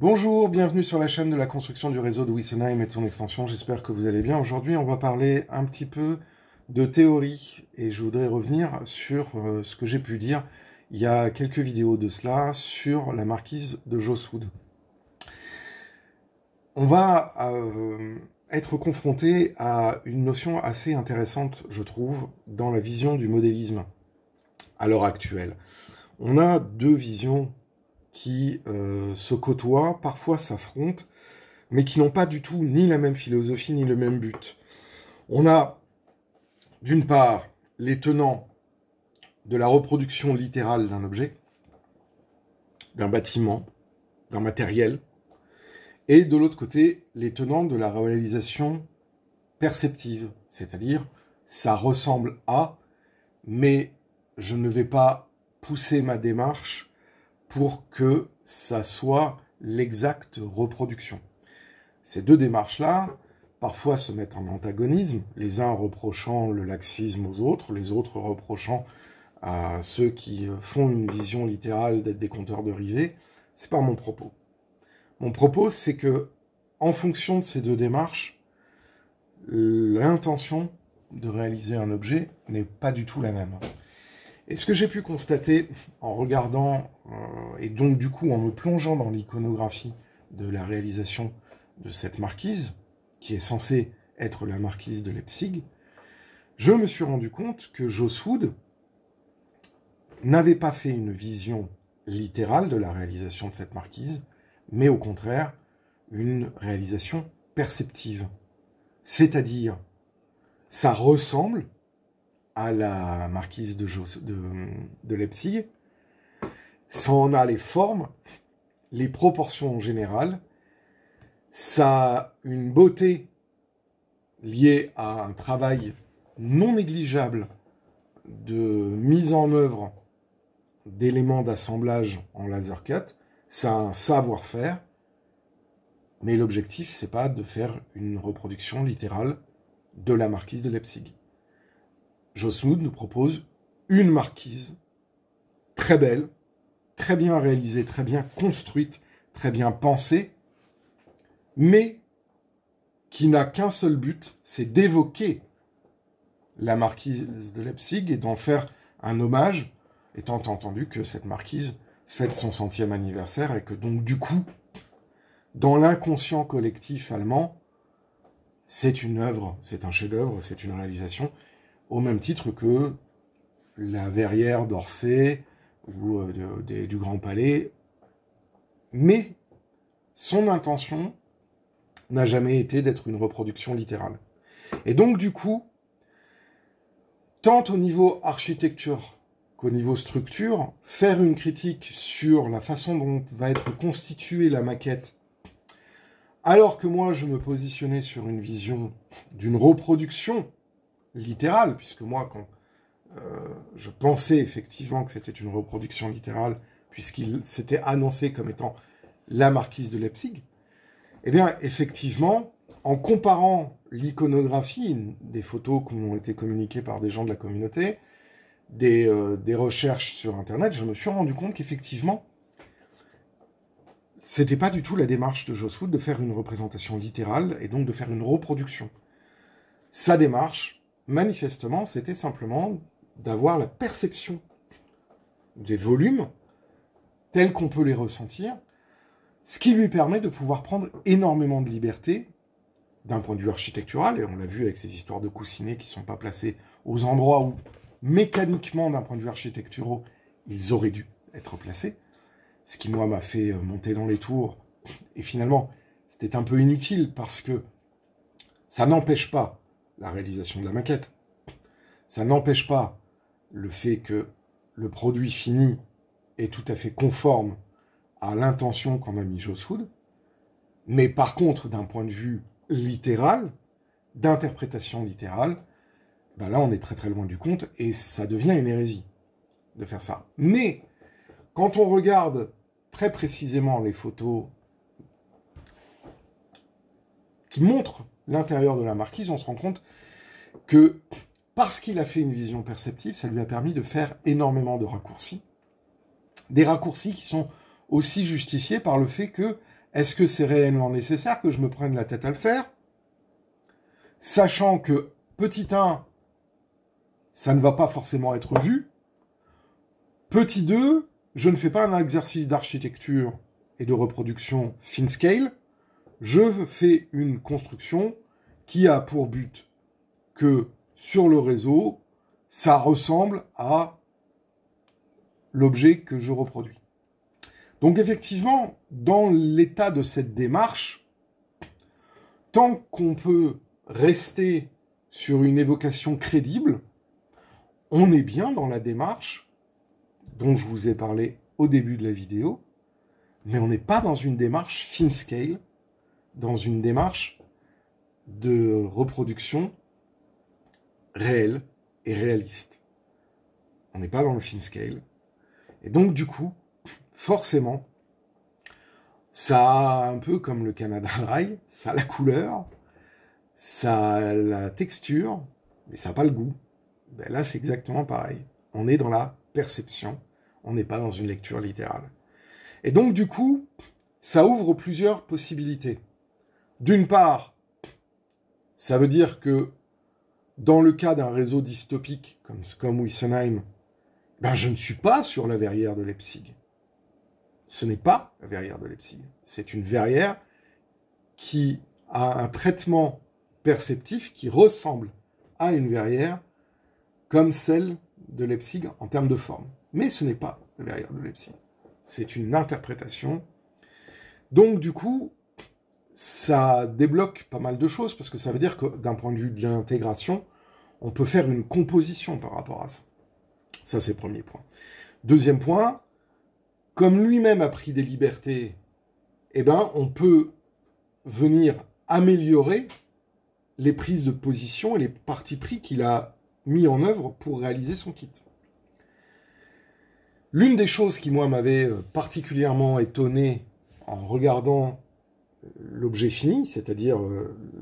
Bonjour, bienvenue sur la chaîne de la construction du réseau de Wessenheim et de son extension, j'espère que vous allez bien. Aujourd'hui, on va parler un petit peu de théorie et je voudrais revenir sur ce que j'ai pu dire il y a quelques vidéos de cela sur la marquise de Joss Wood. On va être confronté à une notion assez intéressante, je trouve, dans la vision du modélisme à l'heure actuelle. On a deux visions qui se côtoient, parfois s'affrontent, mais qui n'ont pas du tout ni la même philosophie, ni le même but. On a, d'une part, les tenants de la reproduction littérale d'un objet, d'un bâtiment, d'un matériel, et de l'autre côté, les tenants de la réalisation perceptive, c'est-à-dire, ça ressemble à, mais je ne vais pas pousser ma démarche pour que ça soit l'exacte reproduction. Ces deux démarches-là, parfois se mettent en antagonisme, les uns reprochant le laxisme aux autres, les autres reprochant à ceux qui font une vision littérale d'être des compteurs de rivets. C'est pas mon propos. Mon propos, c'est que, en fonction de ces deux démarches, l'intention de réaliser un objet n'est pas du tout la même. Et ce que j'ai pu constater en regardant, et donc du coup en me plongeant dans l'iconographie de la réalisation de cette marquise, qui est censée être la marquise de Leipzig, je me suis rendu compte que Joss Wood n'avait pas fait une vision littérale de la réalisation de cette marquise, mais au contraire, une réalisation perceptive. C'est-à-dire, ça ressemble à la marquise de Leipzig, ça en a les formes, les proportions en général, ça a une beauté liée à un travail non négligeable de mise en œuvre d'éléments d'assemblage en laser cut, ça a un savoir-faire, mais l'objectif, c'est pas de faire une reproduction littérale de la marquise de Leipzig. Joss Wood nous propose une marquise très belle, très bien réalisée, très bien construite, très bien pensée, mais qui n'a qu'un seul but, c'est d'évoquer la marquise de Leipzig et d'en faire un hommage, étant entendu que cette marquise fête son 100e anniversaire et que donc du coup, dans l'inconscient collectif allemand, c'est une œuvre, c'est un chef-d'œuvre, c'est une réalisation, au même titre que la verrière d'Orsay ou du Grand Palais. Mais son intention n'a jamais été d'être une reproduction littérale. Et donc, du coup, tant au niveau architecture qu'au niveau structure, faire une critique sur la façon dont va être constituée la maquette, alors que moi, je me positionnais sur une vision d'une reproduction littérale, puisque moi, quand je pensais effectivement que c'était une reproduction littérale, puisqu'il s'était annoncé comme étant la marquise de Leipzig, eh bien, effectivement, en comparant l'iconographie des photos qui m'ont été communiquées par des gens de la communauté, des recherches sur Internet, je me suis rendu compte qu'effectivement, c'était pas du tout la démarche de Joss Wood de faire une représentation littérale et donc de faire une reproduction. Sa démarche, manifestement, c'était simplement d'avoir la perception des volumes tels qu'on peut les ressentir, ce qui lui permet de pouvoir prendre énormément de liberté d'un point de vue architectural, et on l'a vu avec ces histoires de coussinets qui ne sont pas placés aux endroits où, mécaniquement, d'un point de vue architectural, ils auraient dû être placés, ce qui, moi, m'a fait monter dans les tours, et finalement, c'était un peu inutile, parce que ça n'empêche pas la réalisation de la maquette, ça n'empêche pas le fait que le produit fini est tout à fait conforme à l'intention qu'en a mis Joss Wood, mais par contre, d'un point de vue littéral, d'interprétation littérale, ben là, on est très très loin du compte, et ça devient une hérésie de faire ça. Mais, quand on regarde très précisément les photos qui montrent l'intérieur de la marquise, on se rend compte que, parce qu'il a fait une vision perceptive, ça lui a permis de faire énormément de raccourcis. Des raccourcis qui sont aussi justifiés par le fait que Est-ce que c'est réellement nécessaire que je me prenne la tête à le faire? Sachant que, petit 1, ça ne va pas forcément être vu. Petit 2, je ne fais pas un exercice d'architecture et de reproduction fine scale. Je fais une construction qui a pour but que sur le réseau, ça ressemble à l'objet que je reproduis. Donc effectivement, dans l'état de cette démarche, tant qu'on peut rester sur une évocation crédible, on est bien dans la démarche dont je vous ai parlé au début de la vidéo, mais on n'est pas dans une démarche fine scale, dans une démarche de reproduction réelle et réaliste. On n'est pas dans le fine scale. Et donc, du coup, forcément, ça a un peu comme le Canada Dry, ça a la couleur, ça a la texture, mais ça n'a pas le goût. Ben là, c'est exactement pareil. On est dans la perception, on n'est pas dans une lecture littérale. Et donc, du coup, ça ouvre plusieurs possibilités. D'une part, ça veut dire que dans le cas d'un réseau dystopique comme Wissenheim, ben je ne suis pas sur la verrière de Leipzig. Ce n'est pas la verrière de Leipzig. C'est une verrière qui a un traitement perceptif qui ressemble à une verrière comme celle de Leipzig en termes de forme. Mais ce n'est pas la verrière de Leipzig. C'est une interprétation. Donc, du coup, ça débloque pas mal de choses, parce que ça veut dire que d'un point de vue de l'intégration, on peut faire une composition par rapport à ça. Ça, c'est le premier point. Deuxième point, comme lui-même a pris des libertés, eh ben, on peut venir améliorer les prises de position et les partis pris qu'il a mis en œuvre pour réaliser son kit. L'une des choses qui, moi, m'avait particulièrement étonné en regardant l'objet fini, c'est-à-dire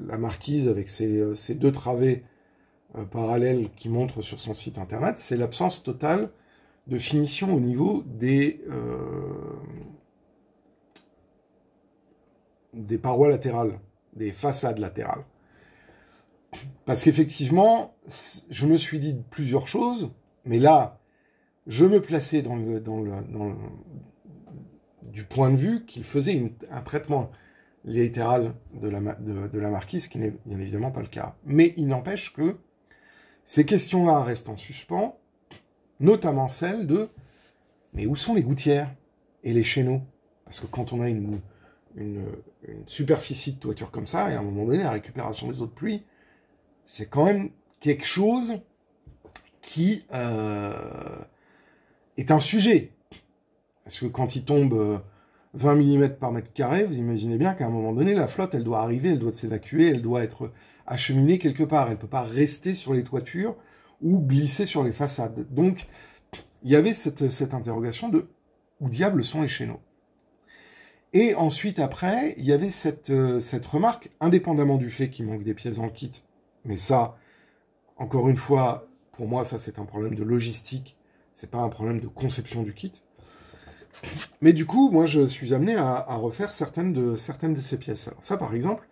la marquise avec ses deux travées parallèles qui montrent sur son site internet, c'est l'absence totale de finition au niveau des parois latérales, des façades latérales. Parce qu'effectivement, je me suis dit plusieurs choses, mais là, je me plaçais du point de vue qu'il faisait un traitement littéral de la marquise, ce qui n'est bien évidemment pas le cas. Mais il n'empêche que ces questions-là restent en suspens, notamment celle de « mais où sont les gouttières et les chéneaux ?» Parce que quand on a une superficie de toiture comme ça, et à un moment donné, la récupération des eaux de pluie, c'est quand même quelque chose qui est un sujet. Parce que quand il tombe 20 mm par mètre carré, vous imaginez bien qu'à un moment donné, la flotte, elle doit arriver, elle doit s'évacuer, elle doit être acheminée quelque part. Elle ne peut pas rester sur les toitures ou glisser sur les façades. Donc, il y avait cette interrogation de « où diable sont les chéneaux ?» Et ensuite, après, il y avait cette remarque, indépendamment du fait qu'il manque des pièces dans le kit. Mais ça, encore une fois, pour moi, ça c'est un problème de logistique, c'est pas un problème de conception du kit. Mais du coup, moi, je suis amené à refaire certaines de ces pièces. Alors ça, par exemple,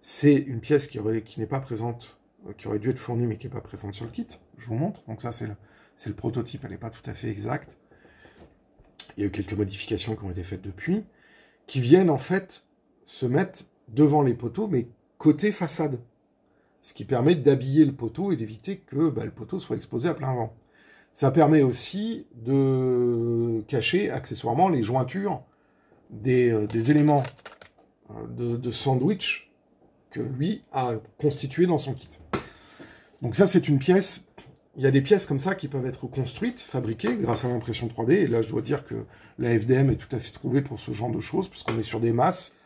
c'est une pièce qui n'est pas présente, qui aurait dû être fournie, mais qui n'est pas présente sur le kit. Je vous montre. Donc ça, c'est le prototype. Elle n'est pas tout à fait exacte. Il y a eu quelques modifications qui ont été faites depuis, qui viennent en fait se mettre devant les poteaux, mais côté façade. Ce qui permet d'habiller le poteau et d'éviter que le poteau soit exposé à plein vent. Ça permet aussi de cacher accessoirement les jointures des éléments de sandwich que lui a constitué dans son kit. Donc ça, c'est une pièce. Il y a des pièces comme ça qui peuvent être construites, fabriquées grâce à l'impression 3D. Et là, je dois dire que la FDM est tout à fait trouvée pour ce genre de choses, puisqu'on est sur des masses.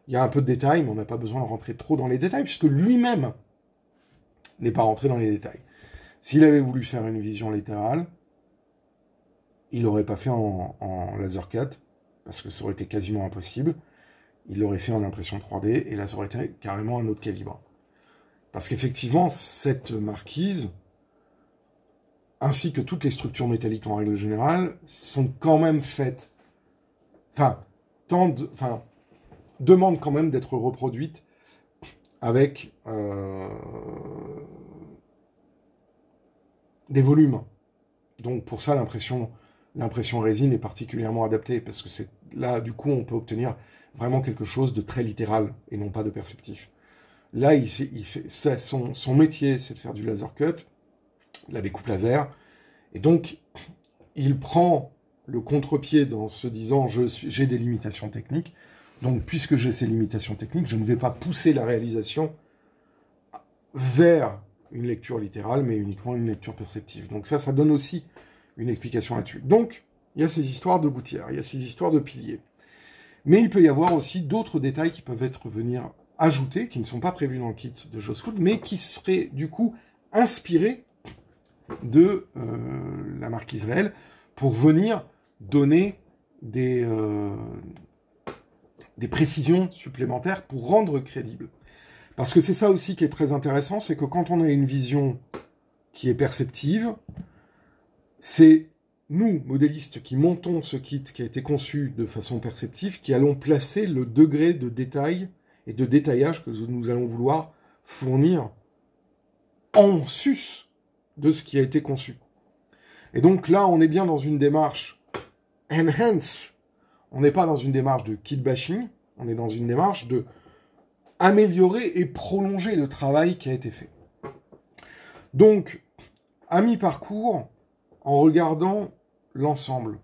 Il y a un peu de détails, mais on n'a pas besoin de rentrer trop dans les détails, puisque lui-même n'est pas rentré dans les détails. S'il avait voulu faire une vision littérale, il l'aurait pas fait en laser cut, parce que ça aurait été quasiment impossible. Il l'aurait fait en impression 3D, et là, ça aurait été carrément un autre calibre. Parce qu'effectivement, cette marquise, ainsi que toutes les structures métalliques en règle générale, sont quand même faites... demande quand même d'être reproduite avec des volumes. Donc pour ça, l'impression résine est particulièrement adaptée, parce que là, du coup, on peut obtenir vraiment quelque chose de très littéral et non pas de perceptif. Là, son métier, c'est de faire du laser cut, la découpe laser, et donc il prend le contre-pied dans se disant j'ai des limitations techniques, donc puisque j'ai ces limitations techniques, je ne vais pas pousser la réalisation vers une lecture littérale, mais uniquement une lecture perceptive. Donc ça donne aussi une explication là-dessus. Donc, il y a ces histoires de gouttières, il y a ces histoires de piliers. Mais il peut y avoir aussi d'autres détails qui peuvent venir ajoutés, qui ne sont pas prévus dans le kit de Joss Woods, mais qui seraient du coup inspirés de la marquise réelle pour venir donner des précisions supplémentaires pour rendre crédible. Parce que c'est ça aussi qui est très intéressant, c'est que quand on a une vision qui est perceptive, c'est nous, modélistes, qui montons ce kit qui a été conçu de façon perceptive, qui allons placer le degré de détail et de détaillage que nous allons vouloir fournir en sus de ce qui a été conçu. Et donc là, on est bien dans une démarche enhance. On n'est pas dans une démarche de kit bashing, on est dans une démarche de améliorer et prolonger le travail qui a été fait. Donc, à mi-parcours, en regardant l'ensemble,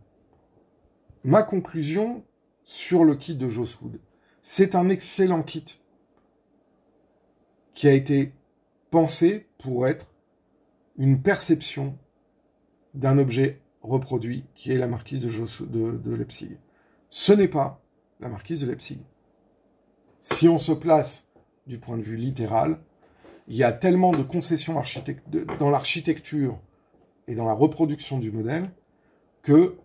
ma conclusion sur le kit de Joss Woods, c'est un excellent kit qui a été pensé pour être une perception d'un objet reproduit qui est la marquise de Leipzig. Ce n'est pas la marquise de Leipzig. Si on se place du point de vue littéral, il y a tellement de concessions dans l'architecture et dans la reproduction du modèle que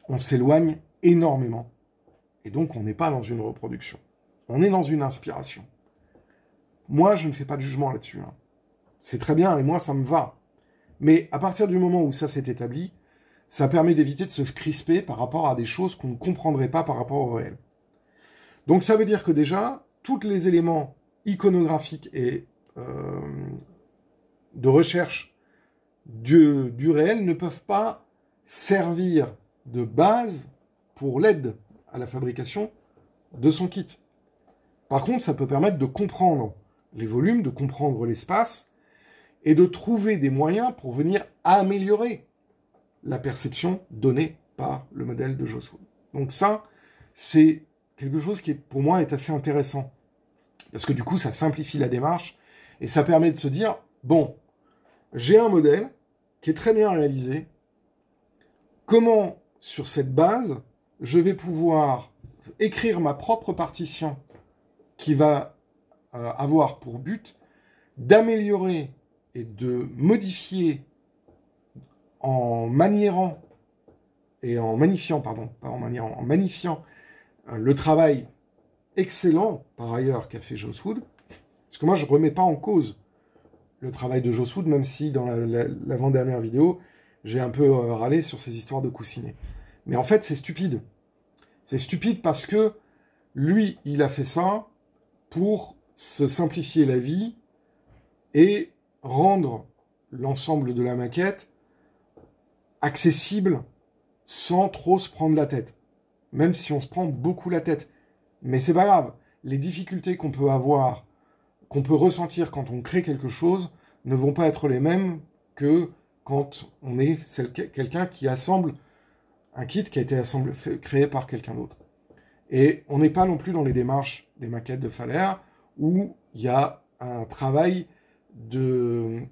on s'éloigne énormément. Et donc, on n'est pas dans une reproduction. On est dans une inspiration. Moi, je ne fais pas de jugement là-dessus. Hein. C'est très bien, et moi, ça me va. Mais à partir du moment où ça s'est établi, ça permet d'éviter de se crisper par rapport à des choses qu'on ne comprendrait pas par rapport au réel. Donc, ça veut dire que déjà, tous les éléments iconographiques et de recherche du réel ne peuvent pas servir de base pour l'aide à la fabrication de son kit. Par contre, ça peut permettre de comprendre les volumes, de comprendre l'espace, et de trouver des moyens pour venir améliorer la perception donnée par le modèle de Joss Woods. Donc ça, c'est quelque chose qui, pour moi, est assez intéressant. Parce que du coup, ça simplifie la démarche, et ça permet de se dire, bon, j'ai un modèle qui est très bien réalisé, comment, sur cette base, je vais pouvoir écrire ma propre partition qui va avoir pour but d'améliorer et de modifier en magnifiant le travail excellent, par ailleurs, qu'a fait Joss Woods. Parce que moi, je ne remets pas en cause le travail de Joss Woods, même si dans l'avant-dernière vidéo, j'ai un peu râlé sur ces histoires de coussinets. Mais en fait, c'est stupide. C'est stupide parce que lui, il a fait ça pour se simplifier la vie et rendre l'ensemble de la maquette accessible sans trop se prendre la tête. Même si on se prend beaucoup la tête. Mais c'est pas grave. Les difficultés qu'on peut avoir, qu'on peut ressentir quand on crée quelque chose, ne vont pas être les mêmes que quand on est quelqu'un qui assemble un kit qui a été créé par quelqu'un d'autre. Et on n'est pas non plus dans les démarches des maquettes de Faller, où il y a un travail de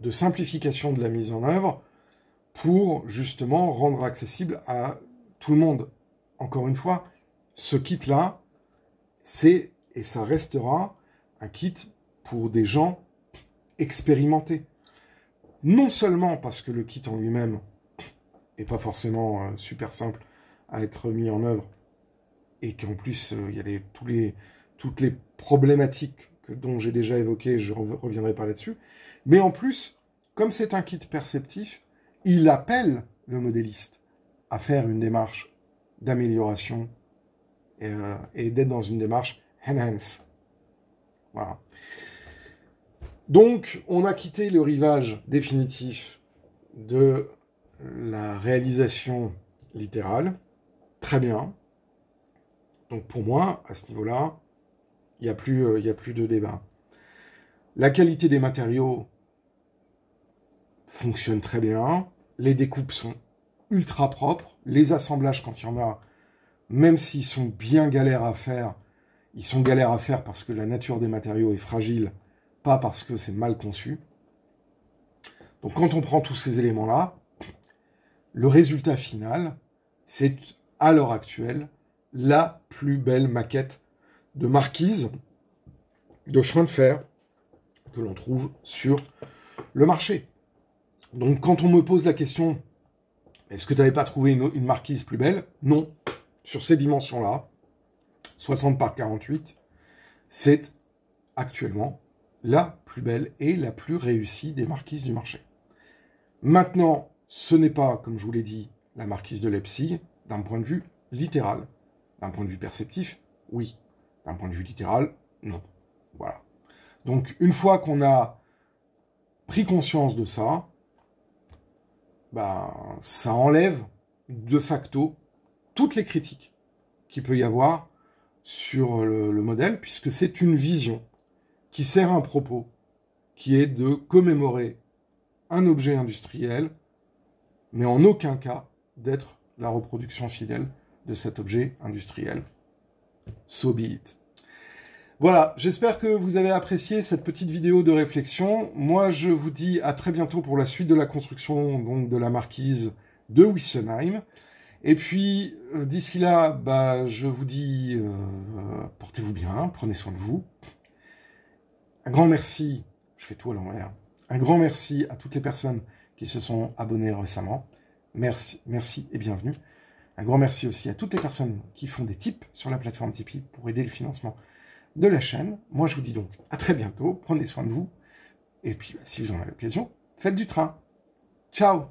simplification de la mise en œuvre pour justement rendre accessible à tout le monde. Encore une fois, ce kit-là, c'est, et ça restera, un kit pour des gens expérimentés. Non seulement parce que le kit en lui-même n'est pas forcément super simple à être mis en œuvre, et qu'en plus, il y a toutes les problématiques dont j'ai déjà évoquées, je ne reviendrai pas là-dessus, mais en plus, comme c'est un kit perceptif, il appelle le modéliste à faire une démarche d'amélioration et d'être dans une démarche enhance. Voilà. Donc, on a quitté le rivage définitif de la réalisation littérale. Très bien. Donc, pour moi, à ce niveau-là, il n'y a plus de débat. La qualité des matériaux fonctionne très bien. Les découpes sont ultra propres. Les assemblages, quand il y en a, même s'ils sont bien galères à faire, ils sont galères à faire parce que la nature des matériaux est fragile, pas parce que c'est mal conçu. Donc quand on prend tous ces éléments-là, le résultat final, c'est à l'heure actuelle la plus belle maquette de marquise de chemin de fer que l'on trouve sur le marché. Donc quand on me pose la question, est-ce que tu n'avais pas trouvé une marquise plus belle? Non. Sur ces dimensions-là, 60 par 48, c'est actuellement la plus belle et la plus réussie des marquises du marché. Maintenant, ce n'est pas, comme je vous l'ai dit, la marquise de Leipzig d'un point de vue littéral. D'un point de vue perceptif, oui. D'un point de vue littéral, non. Voilà. Donc, une fois qu'on a pris conscience de ça, ça enlève de facto toutes les critiques qu'il peut y avoir sur le modèle, puisque c'est une vision qui sert un propos, qui est de commémorer un objet industriel, mais en aucun cas d'être la reproduction fidèle de cet objet industriel. So be it. Voilà, j'espère que vous avez apprécié cette petite vidéo de réflexion. Moi, je vous dis à très bientôt pour la suite de la construction donc, de la marquise de Wissenheim. Et puis, d'ici là, je vous dis, portez-vous bien, prenez soin de vous. Un grand merci, je fais tout à l'envers, un grand merci à toutes les personnes qui se sont abonnées récemment. Merci, merci et bienvenue. Un grand merci aussi à toutes les personnes qui font des tips sur la plateforme Tipeee pour aider le financement de la chaîne. Moi, je vous dis donc à très bientôt, prenez soin de vous. Et puis, si vous en avez l'occasion, faites du train. Ciao!